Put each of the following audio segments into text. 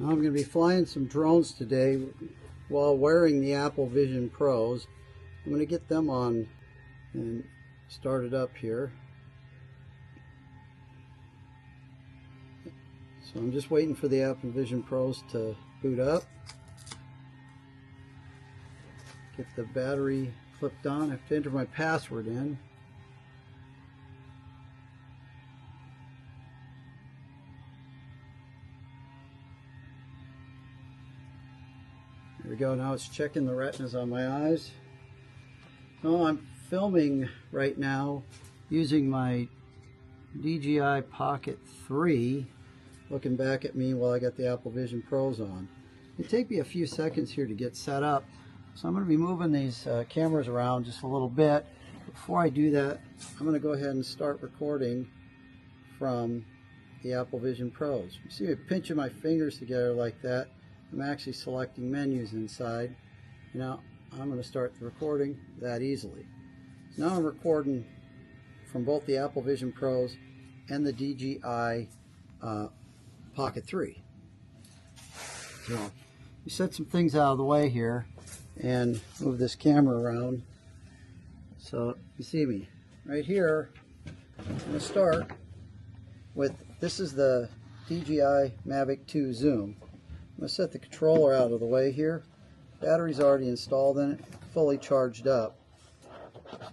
I'm going to be flying some drones today while wearing the Apple Vision Pros. I'm going to get them on and start it up here. So I'm just waiting for the Apple Vision Pros to boot up. Get the battery clipped on. I have to enter my password in. There we go. Now it's checking the retinas on my eyes. So I'm filming right now using my DJI Pocket 3, looking back at me while I got the Apple Vision Pros on. It'll take me a few seconds here to get set up, so I'm going to be moving these cameras around just a little bit. Before I do that, I'm going to go ahead and start recording from the Apple Vision Pros. You see me pinching my fingers together like that. I'm actually selecting menus inside. Now I'm going to start the recording that easily. So now I'm recording from both the Apple Vision Pros and the DJI Pocket 3. So we set some things out of the way here and move this camera around so you see me. Right here, I'm going to start with, this is the DJI Mavic 2 Zoom. I'm going to set the controller out of the way here. Battery's already installed in it, fully charged up.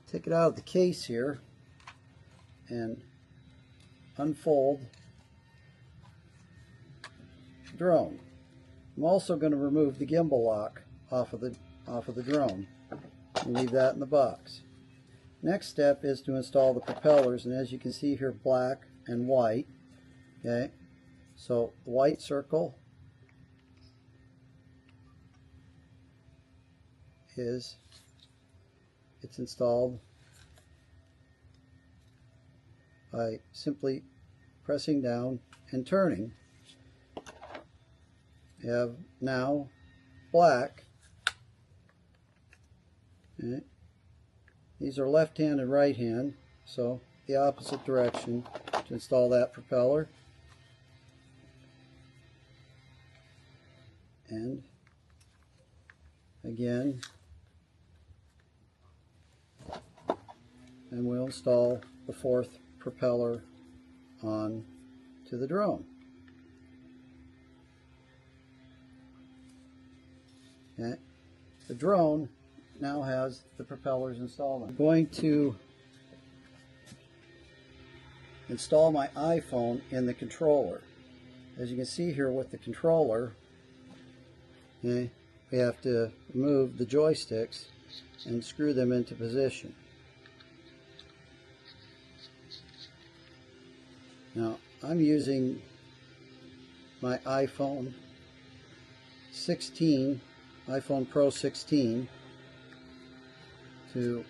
Take it out of the case here and unfold the drone. I'm also going to remove the gimbal lock off of the drone and leave that in the box. Next step is to install the propellers, and as you can see here, black and white. Okay, so the white circle it's installed by simply pressing down and turning. You have now black. Okay. These are left hand and right hand, so the opposite direction to install that propeller. And again, and we'll install the fourth propeller on to the drone. Okay. The drone now has the propellers installed. I'm going to install my iPhone in the controller. As you can see here with the controller, okay, we have to remove the joysticks and screw them into position. Now, I'm using my iPhone 16, iPhone Pro 16, to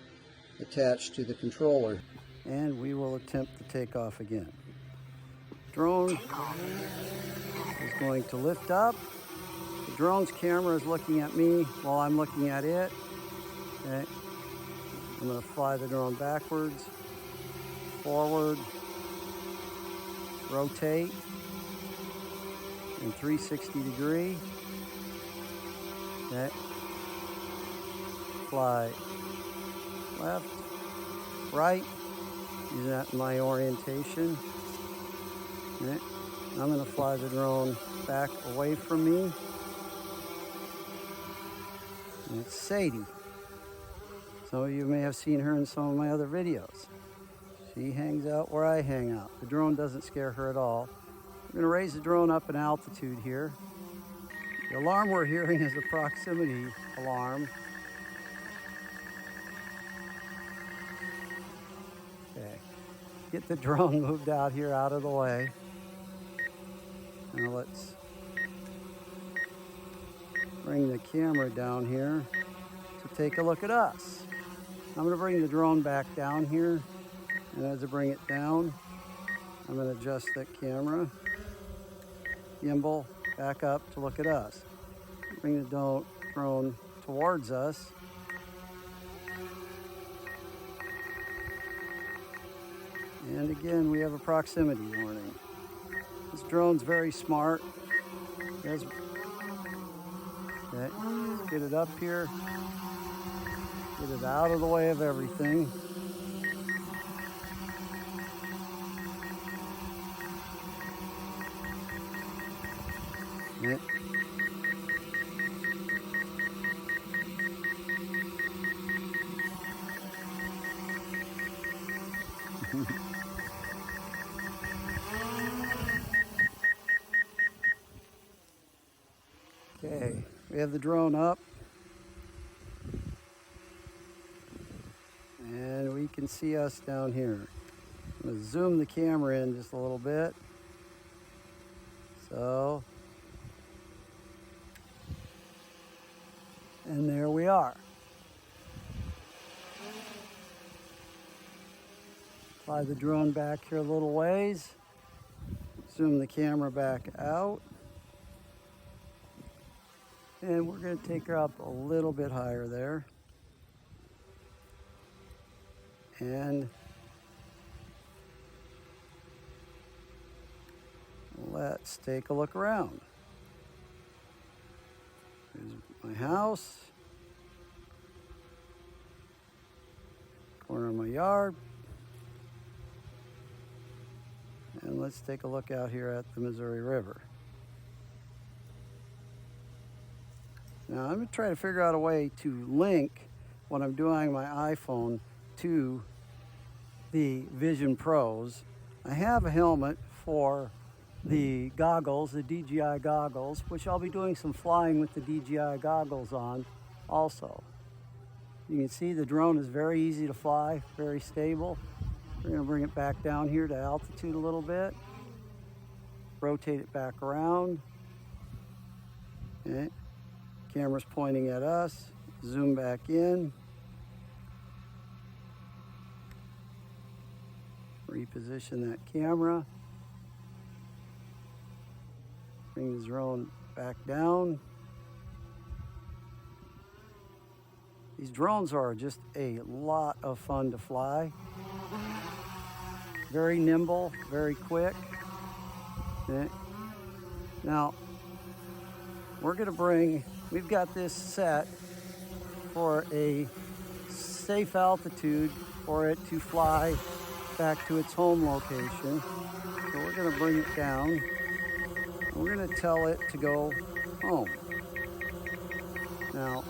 attach to the controller. And we will attempt the takeoff again. Drone is going to lift up. The drone's camera is looking at me while I'm looking at it. Okay. I'm going to fly the drone backwards, forward, rotate in 360 degree. Okay. Fly left, right, use that in my orientation. Okay. I'm going to fly the drone back away from me. And it's Sadie. Some of you may have seen her in some of my other videos. She hangs out where I hang out. The drone doesn't scare her at all. I'm going to raise the drone up in altitude here. The alarm we're hearing is a proximity alarm. Okay. Get the drone moved out here out of the way. Now let's bring the camera down here to take a look at us. I'm going to bring the drone back down here, and as I bring it down, I'm going to adjust that camera gimbal back up to look at us. Bring the drone towards us. And again, we have a proximity warning. This drone's very smart. There's, okay, get it up here. Get it out of the way of everything. Okay. Okay, we have the drone up. And we can see us down here. I'm going to zoom the camera in just a little bit. So, and there we are. Fly the drone back here a little ways. Zoom the camera back out. And we're going to take her up a little bit higher there. And let's take a look around. There's my house, corner of my yard, and let's take a look out here at the Missouri River. Now I'm going to try to figure out a way to link what I'm doing on my iPhone to the Vision Pros. I have a helmet for the goggles, the DJI goggles, which I'll be doing some flying with the DJI goggles on also. You can see the drone is very easy to fly, very stable. We're going to bring it back down here to altitude a little bit. Rotate it back around. Okay. Camera's pointing at us. Zoom back in. Reposition that camera. Bring the drone back down. These drones are just a lot of fun to fly. Very nimble, very quick. Okay. Now, we've got this set for a safe altitude for it to fly back to its home location. So we're going to bring it down. We're going to tell it to go home. Now,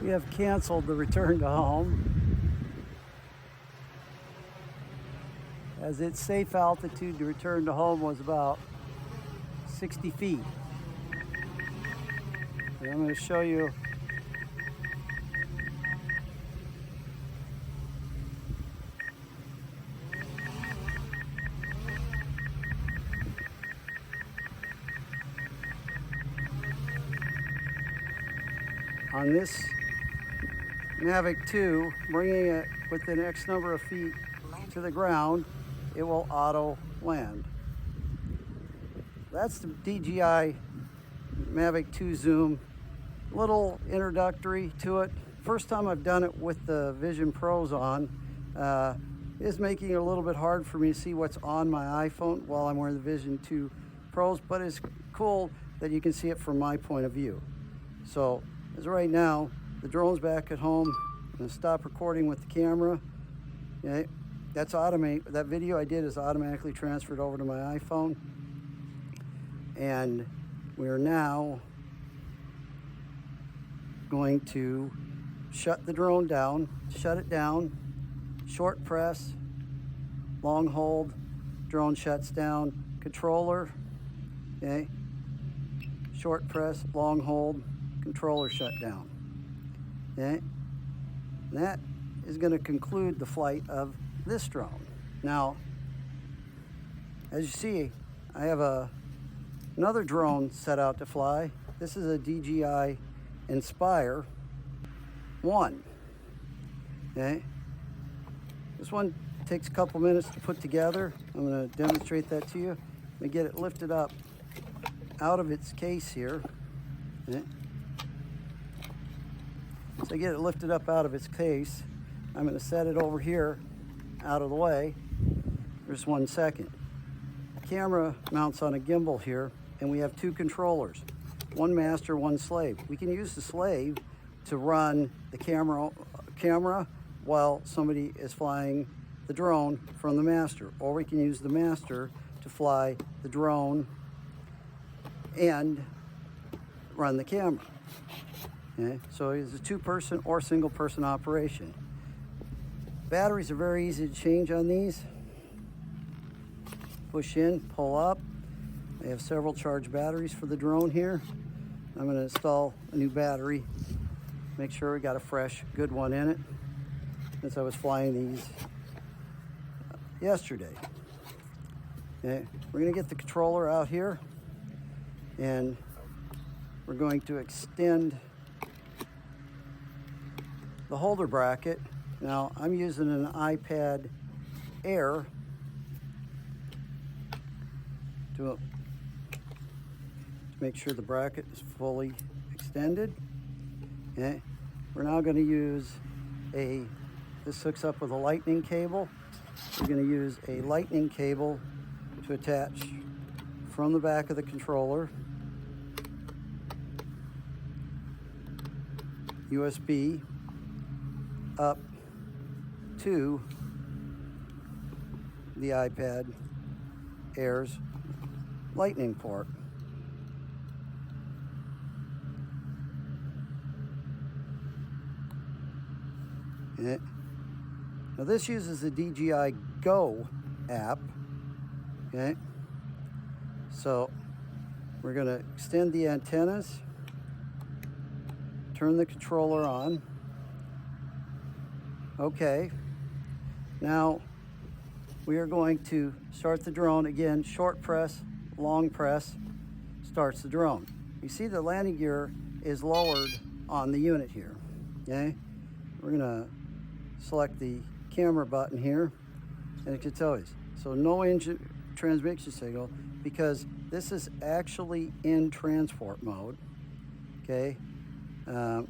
we have canceled the return to home, as its safe altitude to return to home was about 60 feet. And I'm going to show you on this Mavic 2, bringing it within X number of feet to the ground, it will auto land. That's the DJI Mavic 2 Zoom. Little introductory to it. First time I've done it with the Vision Pros on. It's making it a little bit hard for me to see what's on my iPhone while I'm wearing the Vision 2 Pros, but it's cool that you can see it from my point of view. So, as of right now, the drone's back at home. I'm going to stop recording with the camera. Okay. That video I did is automatically transferred over to my iPhone. And we are now going to shut the drone down, shut it down, short press, long hold, drone shuts down, controller, okay, short press, long hold, controller shut down. Okay, and that is going to conclude the flight of this drone. Now, as you see, I have another drone set out to fly. This is a DJI Inspire 1. Okay. This one takes a couple minutes to put together. I'm going to demonstrate that to you. Let me get it lifted up out of its case here. Okay. So I get it lifted up out of its case. I'm going to set it over here out of the way. Just 1 second. The camera mounts on a gimbal here, and we have 2 controllers, one master, one slave. We can use the slave to run the camera while somebody is flying the drone from the master, or we can use the master to fly the drone and run the camera. Okay? So it's a 2-person or single-person operation. Batteries are very easy to change on these. Push in, pull up. I have several charged batteries for the drone here. I'm going to install a new battery. Make sure we got a fresh, good one in it, since I was flying these yesterday. Okay. We're going to get the controller out here, and we're going to extend the holder bracket. Now, I'm using an iPad Air to make sure the bracket is fully extended. Okay. We're now going to use this hooks up with a lightning cable. We're going to use a lightning cable to attach from the back of the controller, USB up to the iPad Air's lightning port. Okay. Now this uses the DJI Go app. Okay. So we're going to extend the antennas, turn the controller on. Okay. Now we are going to start the drone. Again, short press, long press starts the drone. You see the landing gear is lowered on the unit here. Okay. We're going to select the camera button here, and it can tell us. So no engine transmission signal, because this is actually in transport mode. Okay. Okay.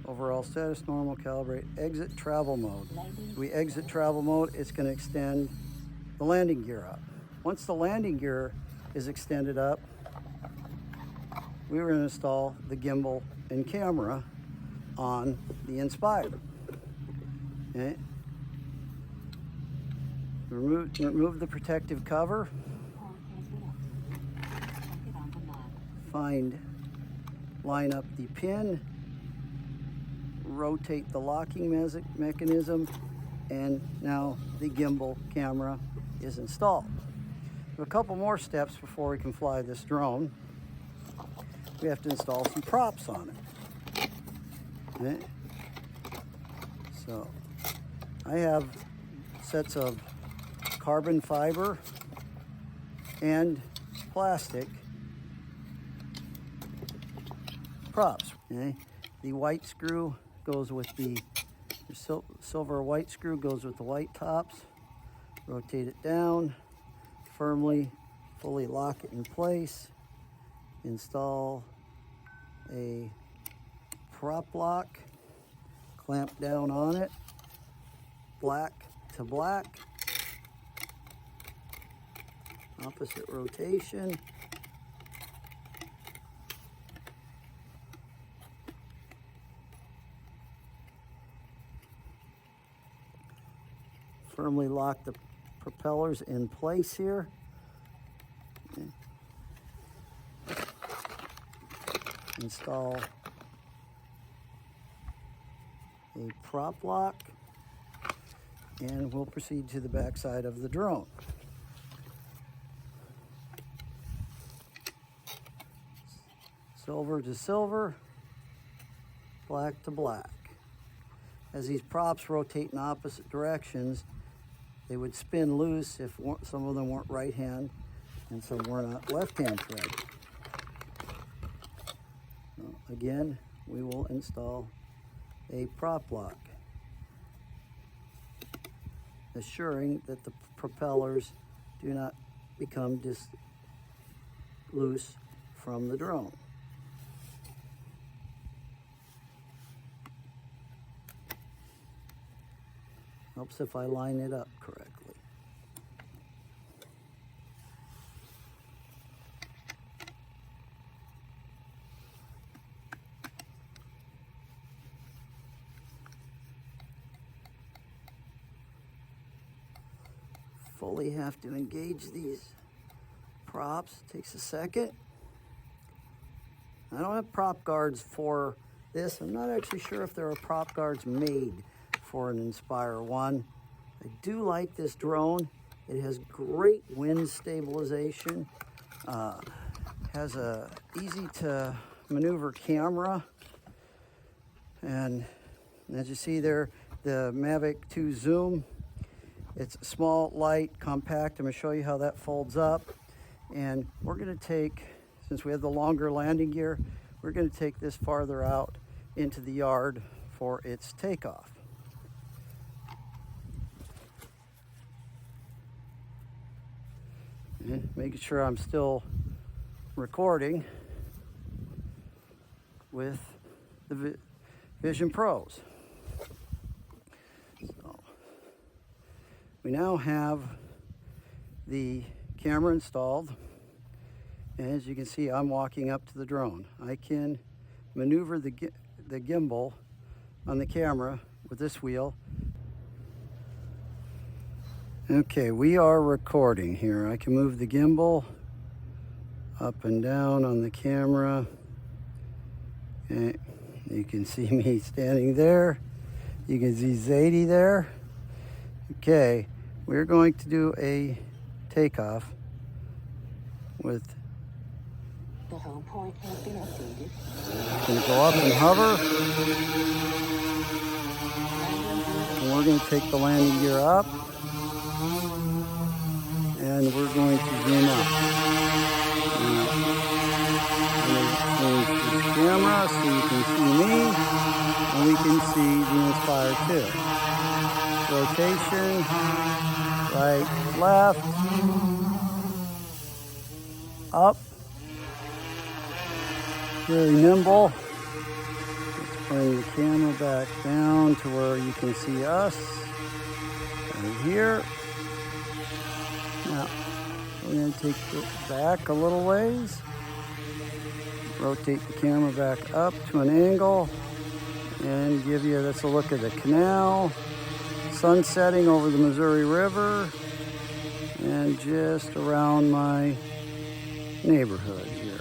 Overall status, normal, calibrate, exit travel mode. We exit travel mode, it's going to extend the landing gear up. Once the landing gear is extended up, we were going to install the gimbal and camera on the Inspire. Okay. Remove the protective cover. Line up the pin, rotate the locking mechanism, and now the gimbal camera is installed. We have a couple more steps before we can fly this drone. We have to install some props on it. Okay. So I have sets of carbon fiber and plastic props. Okay. The white screw goes with the silver white screw goes with the white tops. Rotate it down, firmly, fully lock it in place. Install a prop lock, clamp down on it, black to black, opposite rotation. Firmly lock the propellers in place here. Okay. Install a prop lock, and we'll proceed to the back side of the drone. Silver to silver, black to black. As these props rotate in opposite directions, they would spin loose if some of them weren't right hand and some were not left hand thread. So again, we will install a prop lock, assuring that the propellers do not become loose from the drone. Helps if I line it up correctly. Fully have to engage these props. Takes a second. I don't have prop guards for this. I'm not actually sure if there are prop guards made for an Inspire 1. I do like this drone. It has great wind stabilization. Has a easy to maneuver camera. And as you see there, the Mavic 2 Zoom. It's small, light, compact. I'm going to show you how that folds up. And we're going to take, since we have the longer landing gear, we're going to take this farther out into the yard for its takeoff. And making sure I'm still recording with the Vision Pros. We now have the camera installed, and as you can see, I'm walking up to the drone. I can maneuver the gimbal on the camera with this wheel. Okay, we are recording here. I can move the gimbal up and down on the camera, and you can see me standing there. You can see Zadie there. Okay, we're going to do a takeoff with. The home point has been updated. Going to go up and hover. And we're going to take the landing gear up. And we're going to zoom up. I'm going to change the camera so you can see me. And we can see the Inspire 2. Rotation, right, left, up, very nimble. Let's bring the camera back down to where you can see us, right here. Now, we're going to take it back a little ways, rotate the camera back up to an angle, and give you this a look at the canal. Sun setting over the Missouri River and just around my neighborhood here.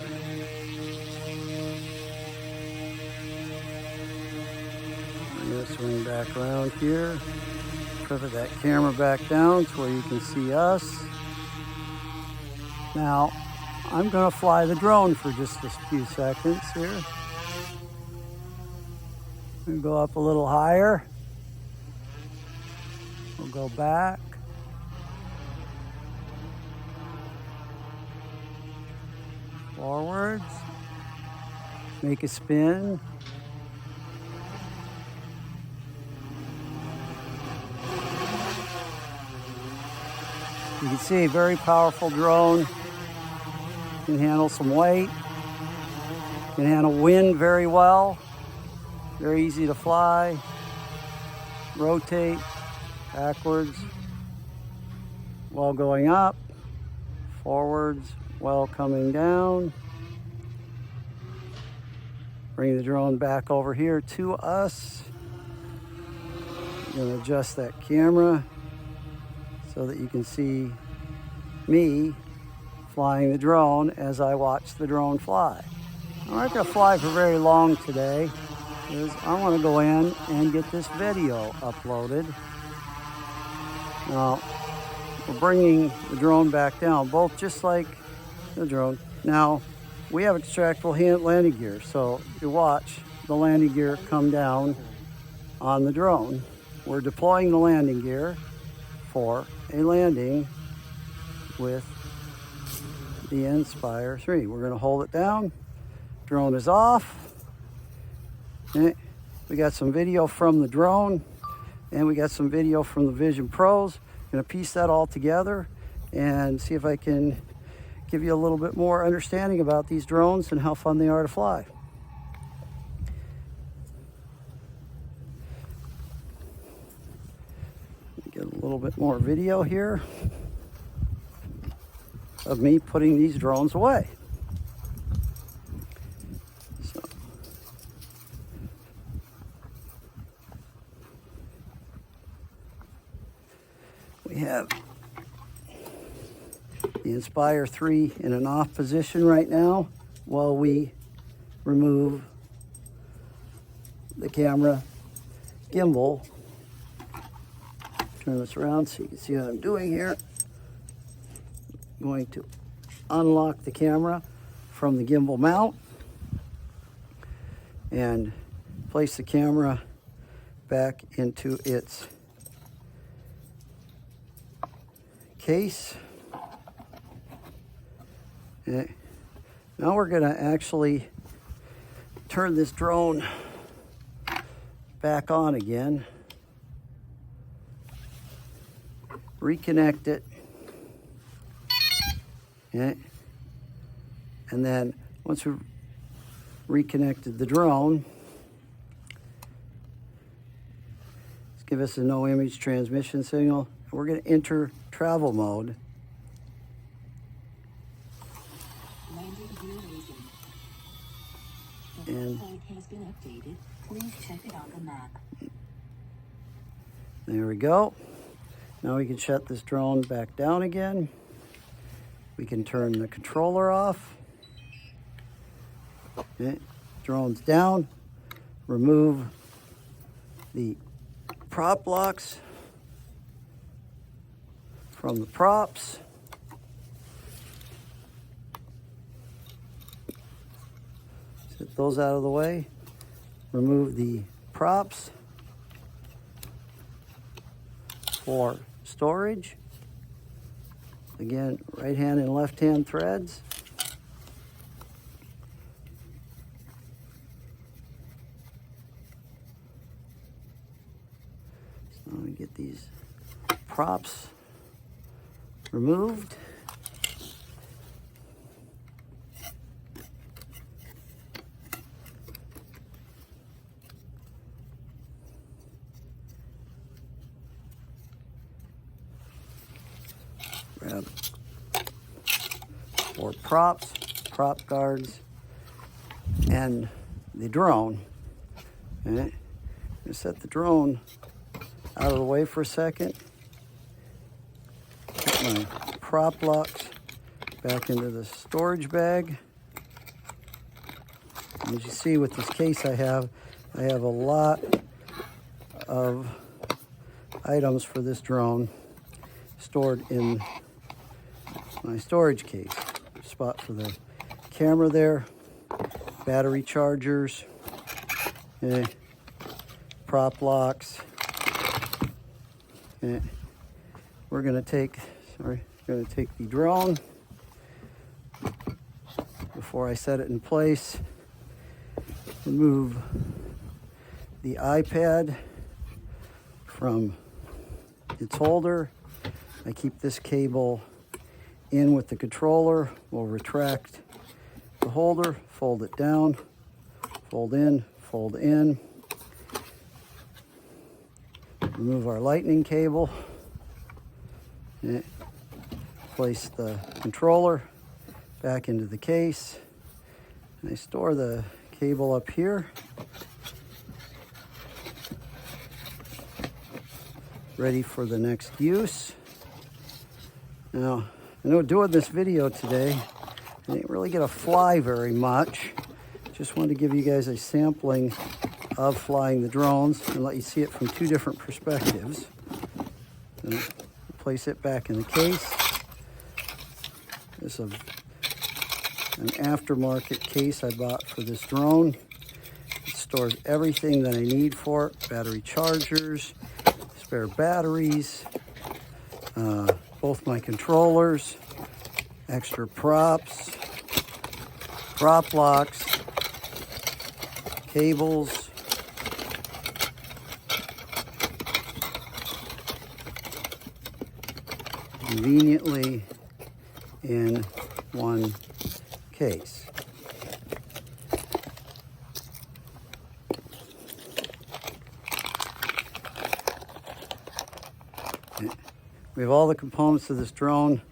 I'm going to swing back around here, pivot that camera back down to where you can see us. Now, I'm going to fly the drone for just a few seconds here. I'm going to go up a little higher. We'll go back. Forwards. Make a spin. You can see a very powerful drone. Can handle some weight. Can handle wind very well. Very easy to fly. Rotate. Backwards while going up, forwards while coming down. Bring the drone back over here to us. I'm going to adjust that camera so that you can see me flying the drone as I watch the drone fly. I'm not going to fly for very long today because I want to go in and get this video uploaded. Now, we're bringing the drone back down, both just like the drone. Now, we have extractable landing gear, so you watch the landing gear come down on the drone. We're deploying the landing gear for a landing with the Inspire 3. We're going to hold it down. Drone is off. Okay. We got some video from the drone, and we got some video from the Vision Pros. I'm gonna piece that all together and see if I can give you a little bit more understanding about these drones and how fun they are to fly. Get a little bit more video here of me putting these drones away. So, we have the Inspire 3 in an off position right now while we remove the camera gimbal. Turn this around so you can see what I'm doing here. I'm going to unlock the camera from the gimbal mount and place the camera back into its case. Okay. Now we're going to actually turn this drone back on again, reconnect it, okay. And then once we've reconnected the drone, let's give us a no image transmission signal. We're going to enter travel mode. And has been updated. Please check it on the map. There we go. Now we can shut this drone back down again. We can turn the controller off. Okay. Drone's down. Remove the prop locks from the props. Get those out of the way. Remove the props for storage. Again, right hand and left hand threads. So let me get these props removed. Grab 4 props, prop guards, and the drone. Okay. I'm going to set the drone out of the way for a second. Put my prop locks back into the storage bag. And as you see with this case I have a lot of items for this drone stored in my storage case. Spot for the camera there, battery chargers, okay, prop locks. Okay. We're gonna take the drone before I set it in place. Remove the iPad from its holder. I keep this cable in with the controller. We'll retract the holder, fold it down, fold in, fold in. Remove our lightning cable. Okay. Place the controller back into the case. I store the cable up here. Ready for the next use. Now, I know doing this video today, I didn't really get to fly very much. Just wanted to give you guys a sampling of flying the drones and let you see it from 2 different perspectives. And place it back in the case. This is an aftermarket case I bought for this drone. It stores everything that I need for it. Battery chargers, spare batteries, both my controllers, extra props, prop locks, cables, conveniently in one case. We have all the components of this drone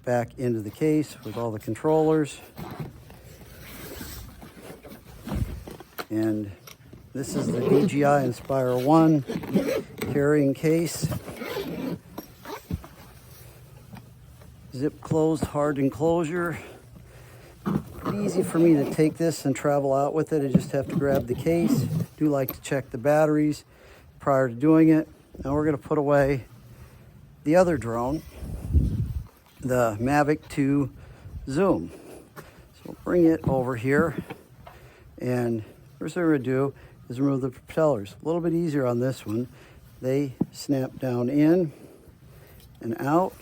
back into the case with all the controllers. And this is the DJI Inspire 1 carrying case. Zip closed hard enclosure. Pretty easy for me to take this and travel out with it. I just have to grab the case. Do like to check the batteries prior to doing it. Now we're going to put away the other drone, the Mavic 2 Zoom. So we'll bring it over here, and first thing we're going to do is remove the propellers. A little bit easier on this one. They snap down in and out.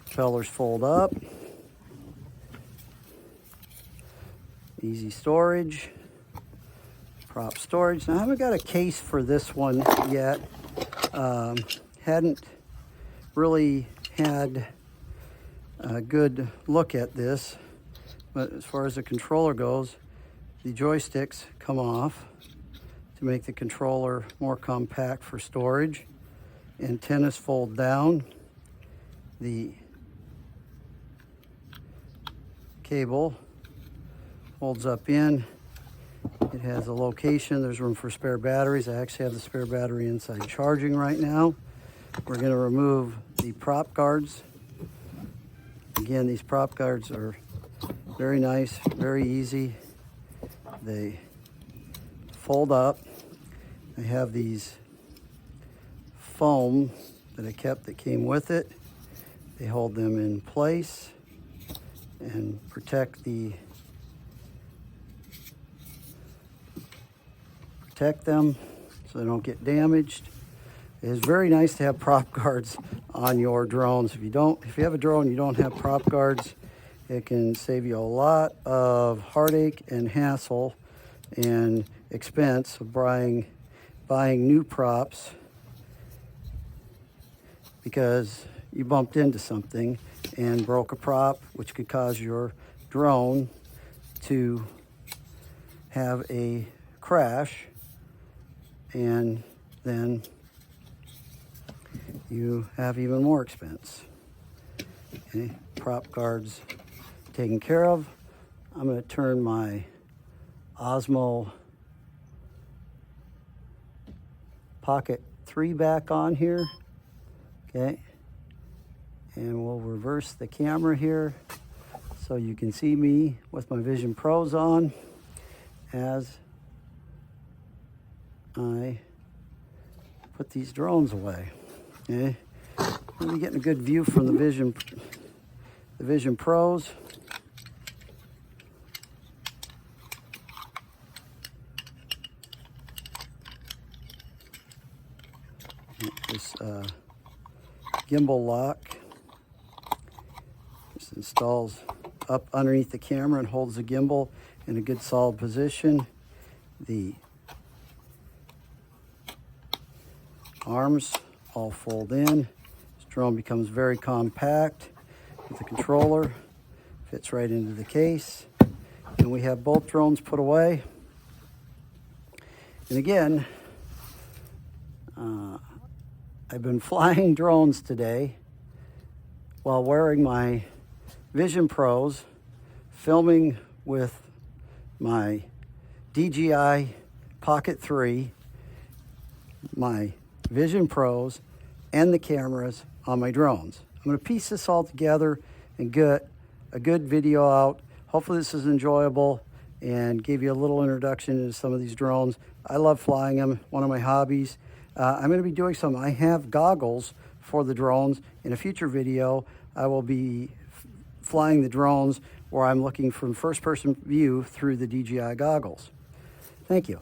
Propellers fold up. Easy storage. Prop storage. Now I haven't got a case for this one yet. Hadn't really had a good look at this, but as far as the controller goes, the joysticks come off to make the controller more compact for storage. Antennas fold down. The cable folds up in. It has a location. There's room for spare batteries. I actually have the spare battery inside charging right now. We're going to remove the prop guards. Again, these prop guards are very nice, very easy. They fold up. I have these foam that I kept that came with it. They hold them in place and protect them so they don't get damaged. It is very nice to have prop guards on your drones. If you have a drone, you don't have prop guards, it can save you a lot of heartache and hassle and expense of buying new props because you bumped into something and broke a prop, which could cause your drone to have a crash, and then you have even more expense. Okay, prop guards taken care of. I'm going to turn my Osmo Pocket 3 back on here. Okay, and we'll reverse the camera here so you can see me with my Vision Pros on as I put these drones away. Okay, we'll be getting a good view from the Vision Pros. This gimbal lock just installs up underneath the camera and holds the gimbal in a good solid position. The arms all fold in. This drone becomes very compact with the controller, fits right into the case, and we have both drones put away. And again, I've been flying drones today while wearing my Vision Pros, filming with my DJI Pocket 3, my Vision Pros, and the cameras on my drones. I'm going to piece this all together and get a good video out. Hopefully this is enjoyable and gave you a little introduction into some of these drones. I love flying them, one of my hobbies. I'm going to be doing some, I have goggles for the drones. In a future video, I will be flying the drones where I'm looking from first-person view through the DJI goggles. Thank you.